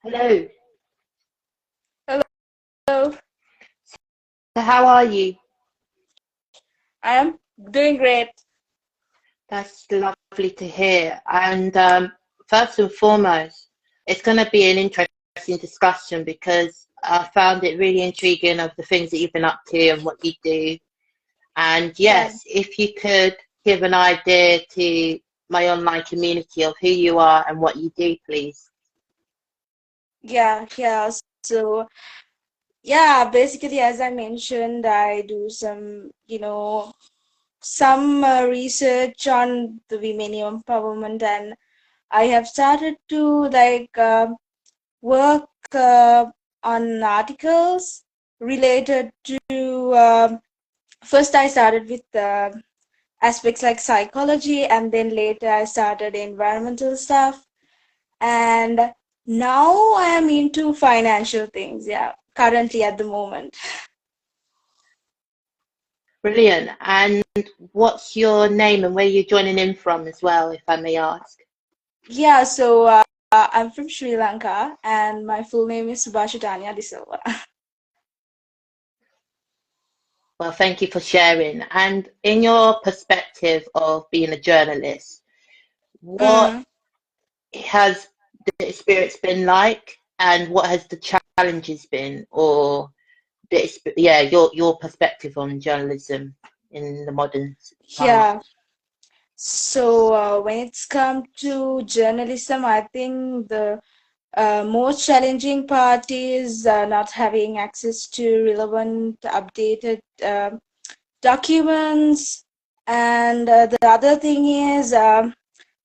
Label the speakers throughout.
Speaker 1: Hello.
Speaker 2: Hello,
Speaker 1: So how are you?
Speaker 2: I am doing great.
Speaker 1: That's lovely to hear. And first and foremost, it's going to be an interesting discussion because I found it really intriguing of the things that you've been up to and what you do. And
Speaker 2: Yeah,
Speaker 1: yes, if you could give an idea to my online community of who you are and what you do, please.
Speaker 2: yeah. So, yeah, basically, as I mentioned, I do some research on the women empowerment, and I have started to work on articles related to. First, I started with aspects like psychology, and then later I started environmental stuff. And now I am into financial things, yeah, currently at the moment.
Speaker 1: Brilliant. And what's your name and where you're joining in from as well, if I may ask?
Speaker 2: Yeah, so I'm from Sri Lanka, and my full name is Subhashi Tania Silva.
Speaker 1: Well, thank you for sharing. And in your perspective of being a journalist, what
Speaker 2: Mm.
Speaker 1: has the experience been like, and what has the challenges been, or yeah, your perspective on journalism in the modern times?
Speaker 2: Yeah, so when it's come to journalism, I think the most challenging part is not having access to relevant, updated documents. And the other thing is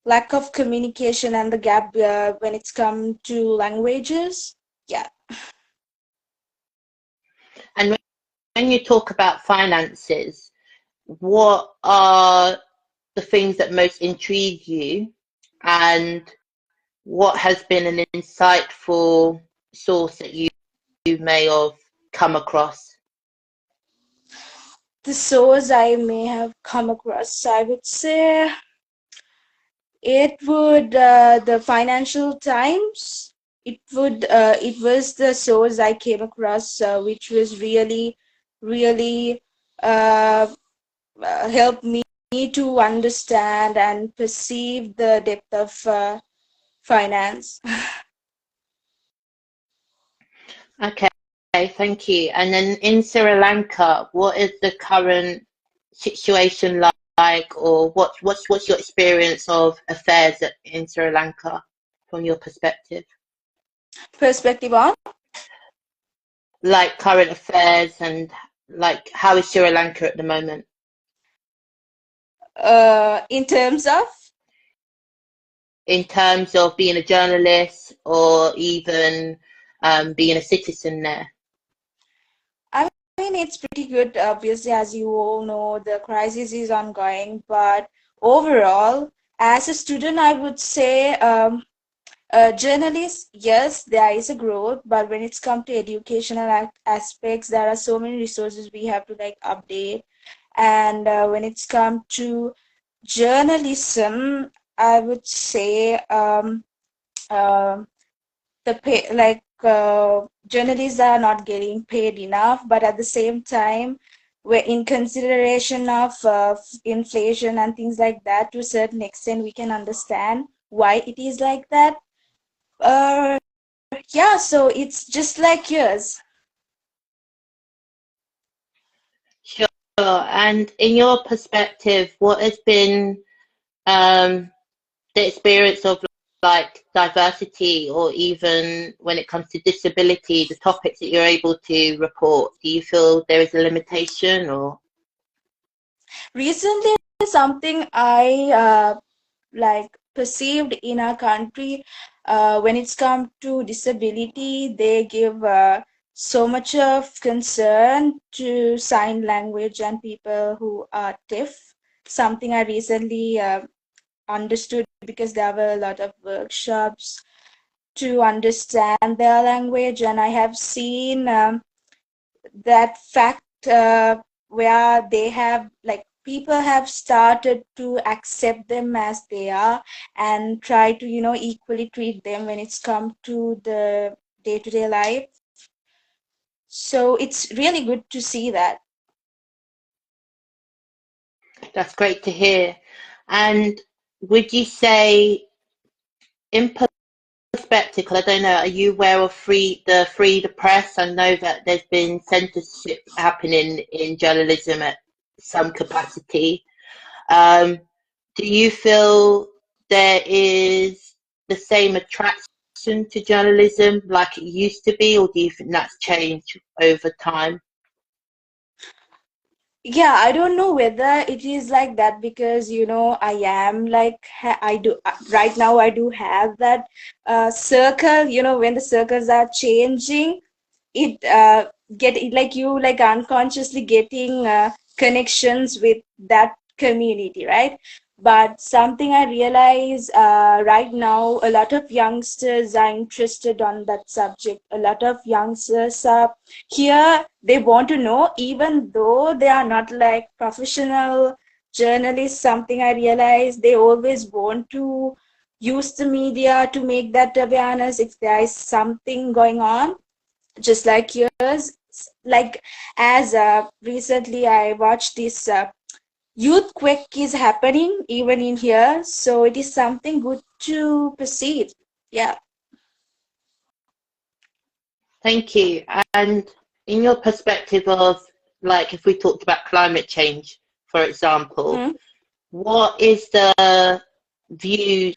Speaker 2: lack of communication and the gap when it's come to languages. Yeah.
Speaker 1: And when you talk about finances, what are the things that most intrigue you, and what has been an insightful source that you may have come across?
Speaker 2: The source I may have come across, I would say it would the Financial Times. It was the source I came across, which was really uh, helped me to understand and perceive the depth of finance.
Speaker 1: Okay, thank you. And then in Sri Lanka, what is the current situation like, or what's your experience of affairs in Sri Lanka from your perspective?
Speaker 2: Perspective on
Speaker 1: Like current affairs, and like how is Sri Lanka at the moment
Speaker 2: in terms of,
Speaker 1: in terms of being a journalist or even being a citizen there?
Speaker 2: I mean, it's pretty good. Obviously, as you all know, the crisis is ongoing, but overall, as a student, I would say journalists, yes, there is a growth, but when it's come to educational aspects, there are so many resources we have to like update. And when it's come to journalism, I would say um the pay like journalists are not getting paid enough, but at the same time we're in consideration of inflation and things like that. To a certain extent we can understand why it is like that. uh yeah, so it's just like yours.
Speaker 1: Sure. And in your perspective, what has been um, the experience of like diversity, or even when it comes to disability, the topics that you're able to report? Do you feel there is a limitation, or
Speaker 2: Recently, something I perceived in our country, when it's come to disability, they give so much of concern to sign language and people who are deaf. Something I recently understood because there were a lot of workshops to understand their language, and I have seen that fact where they have like people have started to accept them as they are and try to, equally treat them when it's come to the day-to-day life. So it's really good to see that.
Speaker 1: That's great to hear. And would you say, in perspective, 'cause I don't know, are you aware of free the press? I know that there's been censorship happening in journalism at some capacity. Um, do you feel there is the same attraction to journalism like it used to be, or do you think that's changed over time?
Speaker 2: Yeah, I don't know whether it is like that because I am like I do right now. I do have that circle. When the circles are changing, it get it like you like unconsciously getting connections with that community, right? But something I realize right now, a lot of youngsters are interested on that subject. A lot of youngsters are here, they want to know, even though they are not like professional journalists. Something I realize, they always want to use the media to make that awareness if there is something going on, just like yours. Like, as recently I watched this youth quake is happening even in here, so it is something good to perceive. Yeah.
Speaker 1: Thank you. And in your perspective of, like, if we talked about climate change, for example,
Speaker 2: Hmm.
Speaker 1: what is the views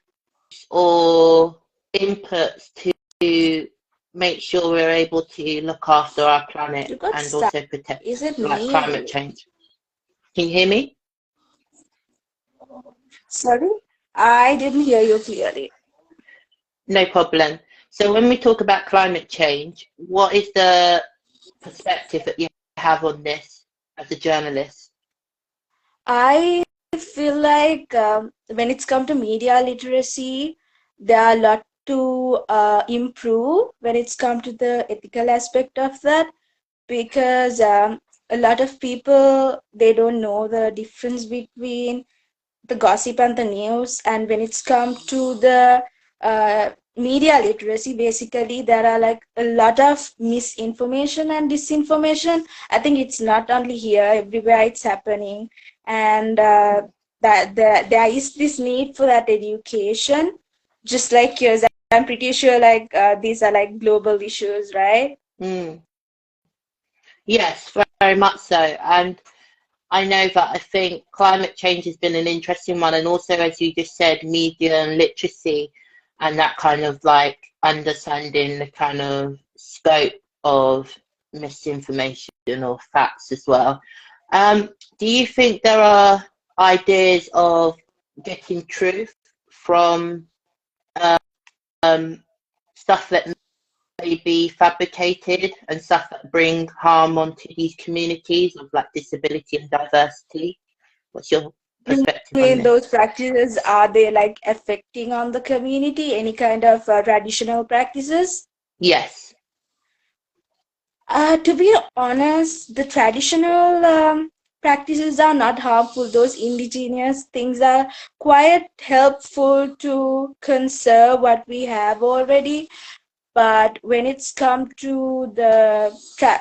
Speaker 1: or inputs to make sure we're able to look after our planet
Speaker 2: You got
Speaker 1: and
Speaker 2: stuck.
Speaker 1: also protect,
Speaker 2: Is it
Speaker 1: like,
Speaker 2: me or
Speaker 1: climate
Speaker 2: you?
Speaker 1: change? Can you hear me?
Speaker 2: Sorry, I didn't hear you clearly.
Speaker 1: No problem. So when we talk about climate change, what is the perspective that you have on this as a journalist?
Speaker 2: I feel like when it's come to media literacy, there are a lot to improve when it's come to the ethical aspect of that, because a lot of people, they don't know the difference between the gossip and the news. And when it's come to the media literacy, basically there are like a lot of misinformation and disinformation. I think it's not only here, everywhere it's happening. And that there is this need for that education, just like yours. I'm pretty sure like these are like global issues, right?
Speaker 1: Mm. Yes, very much so. And I know that I think climate change has been an interesting one, and also, as you just said, media and literacy, and that kind of like understanding the kind of scope of misinformation or facts as well. Do you think there are ideas of getting truth from um, stuff that may be fabricated and stuff that bring harm onto these communities of like disability and diversity? What's your
Speaker 2: You
Speaker 1: perspective on
Speaker 2: mean
Speaker 1: this?
Speaker 2: those practices, are they like affecting on the community, any kind of traditional practices?
Speaker 1: Yes.
Speaker 2: To be honest, the traditional practices are not harmful. Those indigenous things are quite helpful to conserve what we have already. But when it's come to the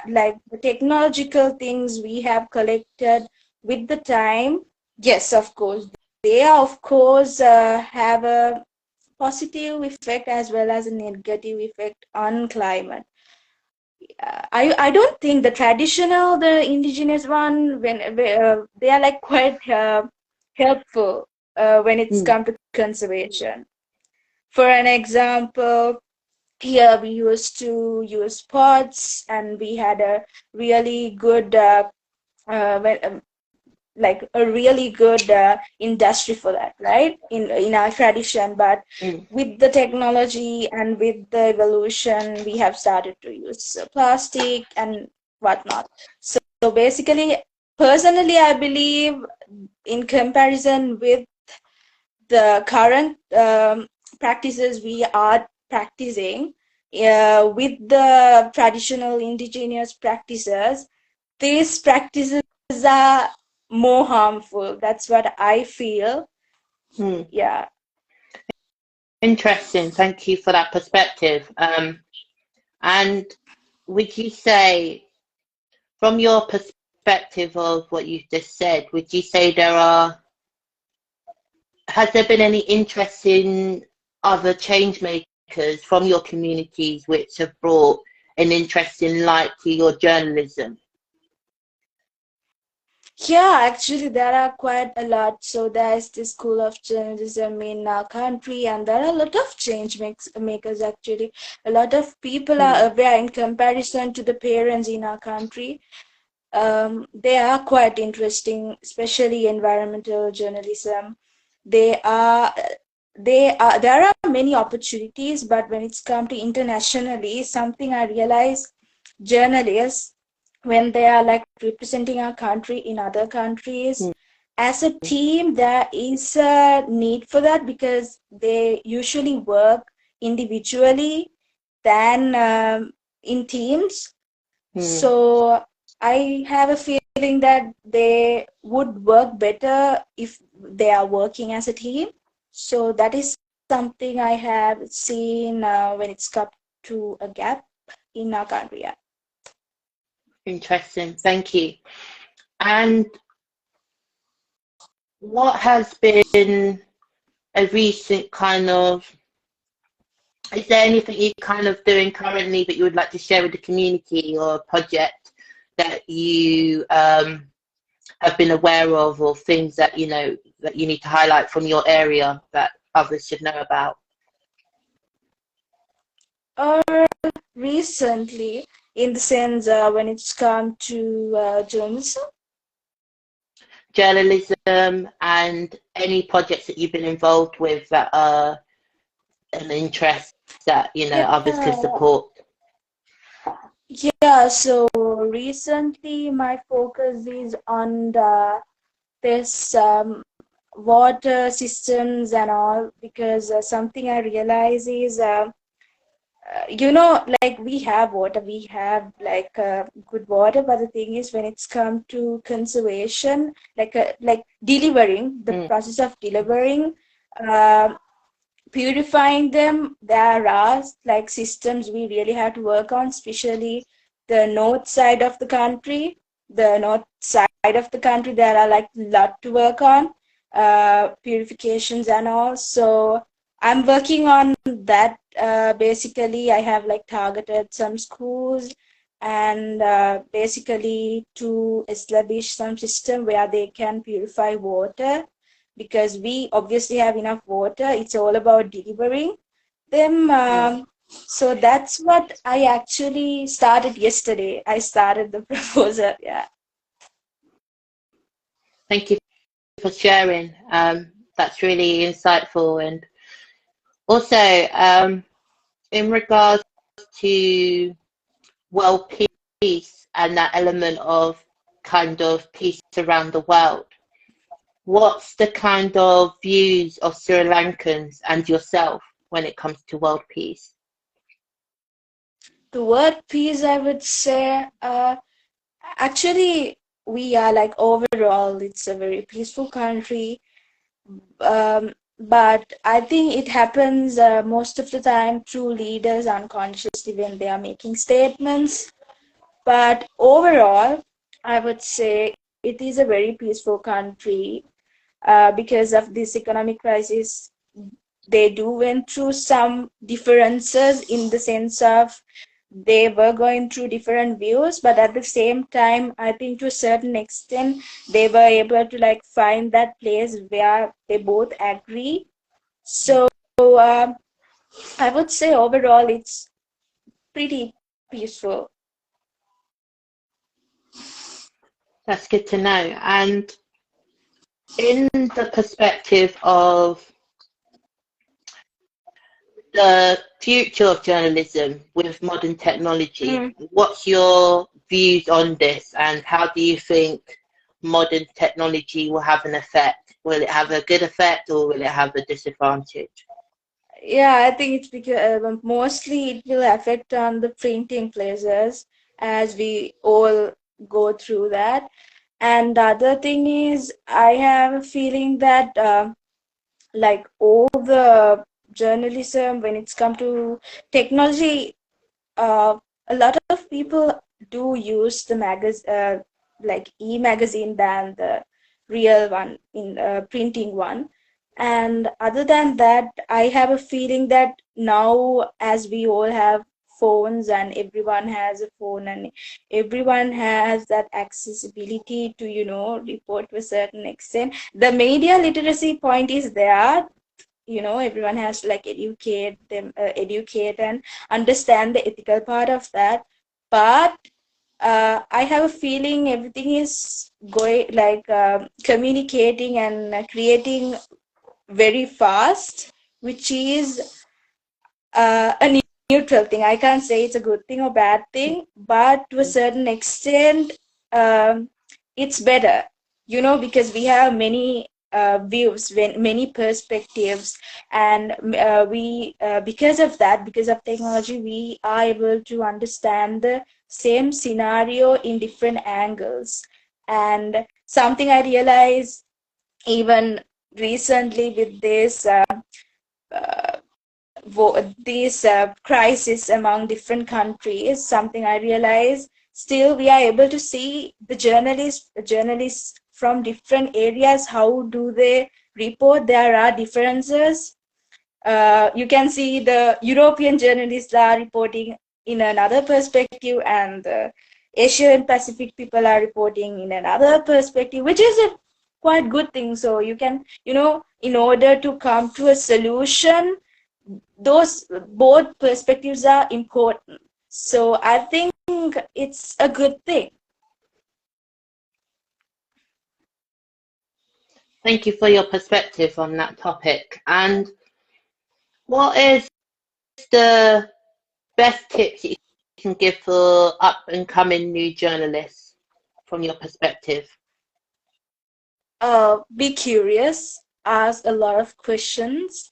Speaker 2: like the technological things we have collected with the time, yes, of course, they are of course have a positive effect as well as a negative effect on climate. I don't think the traditional, the indigenous one, when they are like quite helpful when it's
Speaker 1: Mm.
Speaker 2: come to conservation. For an example, here we used to use pots, and we had a really good like a really good industry for that, right? In our tradition. But
Speaker 1: Mm.
Speaker 2: with the technology and with the evolution, we have started to use plastic and whatnot. So basically, personally, I believe, in comparison with the current practices we are practicing, with the traditional indigenous practices, these practices are more harmful. That's what I feel.
Speaker 1: Hmm.
Speaker 2: Yeah.
Speaker 1: Interesting. Thank you for that perspective. And would you say, from your perspective of what you just said, would you say has there been any interesting other change makers from your communities which have brought an interesting light to your journalism?
Speaker 2: Yeah, actually, there are quite a lot. So there's the School of Journalism in our country, and there are a lot of makers actually. A lot of people
Speaker 1: Hmm.
Speaker 2: are aware in comparison to the parents in our country. They are quite interesting, especially environmental journalism. They are, there are many opportunities, but when it's come to internationally, something I realize journalists, when they are like representing our country in other countries,
Speaker 1: Hmm.
Speaker 2: as a team, there is a need for that because they usually work individually than in teams.
Speaker 1: Hmm.
Speaker 2: So I have a feeling that they would work better if they are working as a team. So that is something I have seen when it's come to a gap in our country. Yeah.
Speaker 1: Interesting. Thank you. And what has been a recent kind of, is there anything you're kind of doing currently that you would like to share with the community, or a project that you have been aware of, or things that you know that you need to highlight from your area that others should know about?
Speaker 2: Or recently, in the sense when it's come to journalism.
Speaker 1: Journalism and any projects that you've been involved with that are an interest that you know
Speaker 2: Yeah,
Speaker 1: others can support.
Speaker 2: yeah. So recently, my focus is on this water systems and all, because something I realize is like we have water, we have like good water, but the thing is when it's come to conservation, like delivering, the
Speaker 1: Mm,
Speaker 2: process of delivering, uh, purifying them, there are like systems we really have to work on, especially the north side of the country. The north side of the country, there are like a lot to work on, purifications and all. So I'm working on that. Basically, I have like targeted some schools, and basically to establish some system where they can purify water, because we obviously have enough water. It's all about delivering them.
Speaker 1: mm.
Speaker 2: So that's what I actually started yesterday. I started the proposal. Yeah.
Speaker 1: Thank you for sharing. That's really insightful. And also, in regards to world peace and that element of kind of peace around the world, what's the kind of views of Sri Lankans and yourself when it comes to world peace?
Speaker 2: The word peace, I would say, actually, we are like overall, it's a very peaceful country. But I think it happens most of the time through leaders unconsciously when they are making statements. But overall, I would say it is a very peaceful country because of this economic crisis. They do went through some differences in the sense of they were going through different views, but at the same time, I think to a certain extent, they were able to like find that place where they both agree. So I would say overall, it's pretty peaceful.
Speaker 1: That's good to know. And in the perspective of the future of journalism with modern technology,
Speaker 2: Mm.
Speaker 1: what's your views on this, and how do you think modern technology will have an effect? Will it have a good effect, or will it have a disadvantage?
Speaker 2: Yeah, I think it's because mostly it will affect on the printing places, as we all go through that. And the other thing is, I have a feeling that like all the journalism, when it's come to technology, a lot of people do use the like e-magazine than the real one in printing one. And other than that, I have a feeling that now, as we all have phones and everyone has a phone and everyone has that accessibility to, report to a certain extent, the media literacy point is there. Everyone has to like educate and understand the ethical part of that. But I have a feeling everything is going like communicating and creating very fast, which is a neutral thing. I can't say it's a good thing or bad thing, but to a certain extent, um, it's better, because we have many views, many perspectives, and because of that, because of technology, we are able to understand the same scenario in different angles. And something I realized even recently with uh, this crisis among different countries, something I realize, still we are able to see the journalists from different areas. How do they report? There are differences. You can see the European journalists are reporting in another perspective, and the Asian Pacific people are reporting in another perspective, which is a quite good thing. So you can, in order to come to a solution, those both perspectives are important. So I think it's a good thing.
Speaker 1: Thank you for your perspective on that topic. And what is the best tips you can give for up and coming new journalists from your perspective?
Speaker 2: Be curious, ask a lot of questions,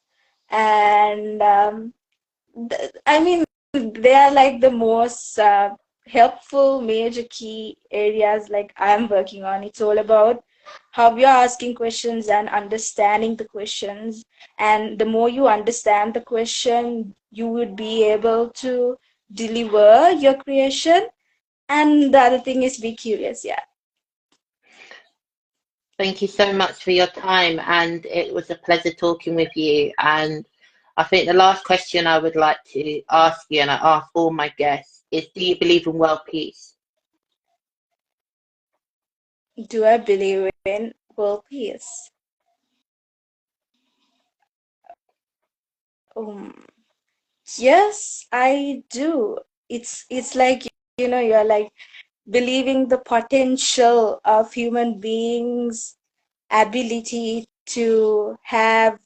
Speaker 2: and I mean, they are like the most helpful major key areas like I'm working on. It's all about how you're asking questions and understanding the questions. And the more you understand the question, you would be able to deliver your creation. And the other thing is be curious, yeah.
Speaker 1: Thank you so much for your time, and it was a pleasure talking with you. And I think the last question I would like to ask you, and I ask all my guests, is do you believe in world peace?
Speaker 2: Do I believe in world peace? Um, yes, I do. It's like, you're like believing the potential of human beings' ability to have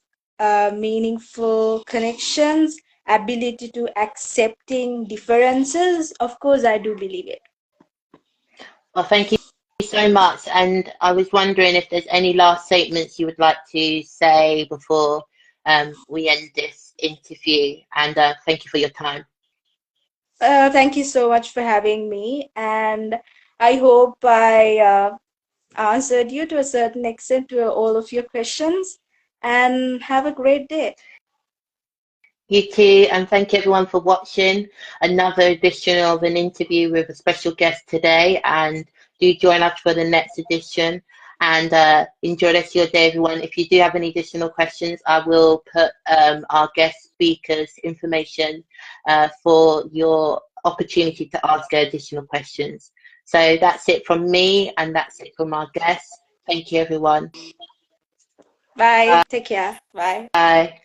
Speaker 2: meaningful connections, ability to accepting differences. Of course, I do believe it.
Speaker 1: Well, thank you so much. And I was wondering if there's any last statements you would like to say before we end this interview. And thank you for your time.
Speaker 2: Thank you so much for having me, and I hope I answered you to a certain extent to all of your questions. And have a great day.
Speaker 1: You too, and thank you everyone for watching another edition of an interview with a special guest today. And do join us for the next edition. And enjoy the rest of your day, everyone. If you do have any additional questions, I will put our guest speakers' information for your opportunity to ask additional questions. So that's it from me, and that's it from our guests. Thank you, everyone.
Speaker 2: Bye. Take care. Bye.
Speaker 1: Bye.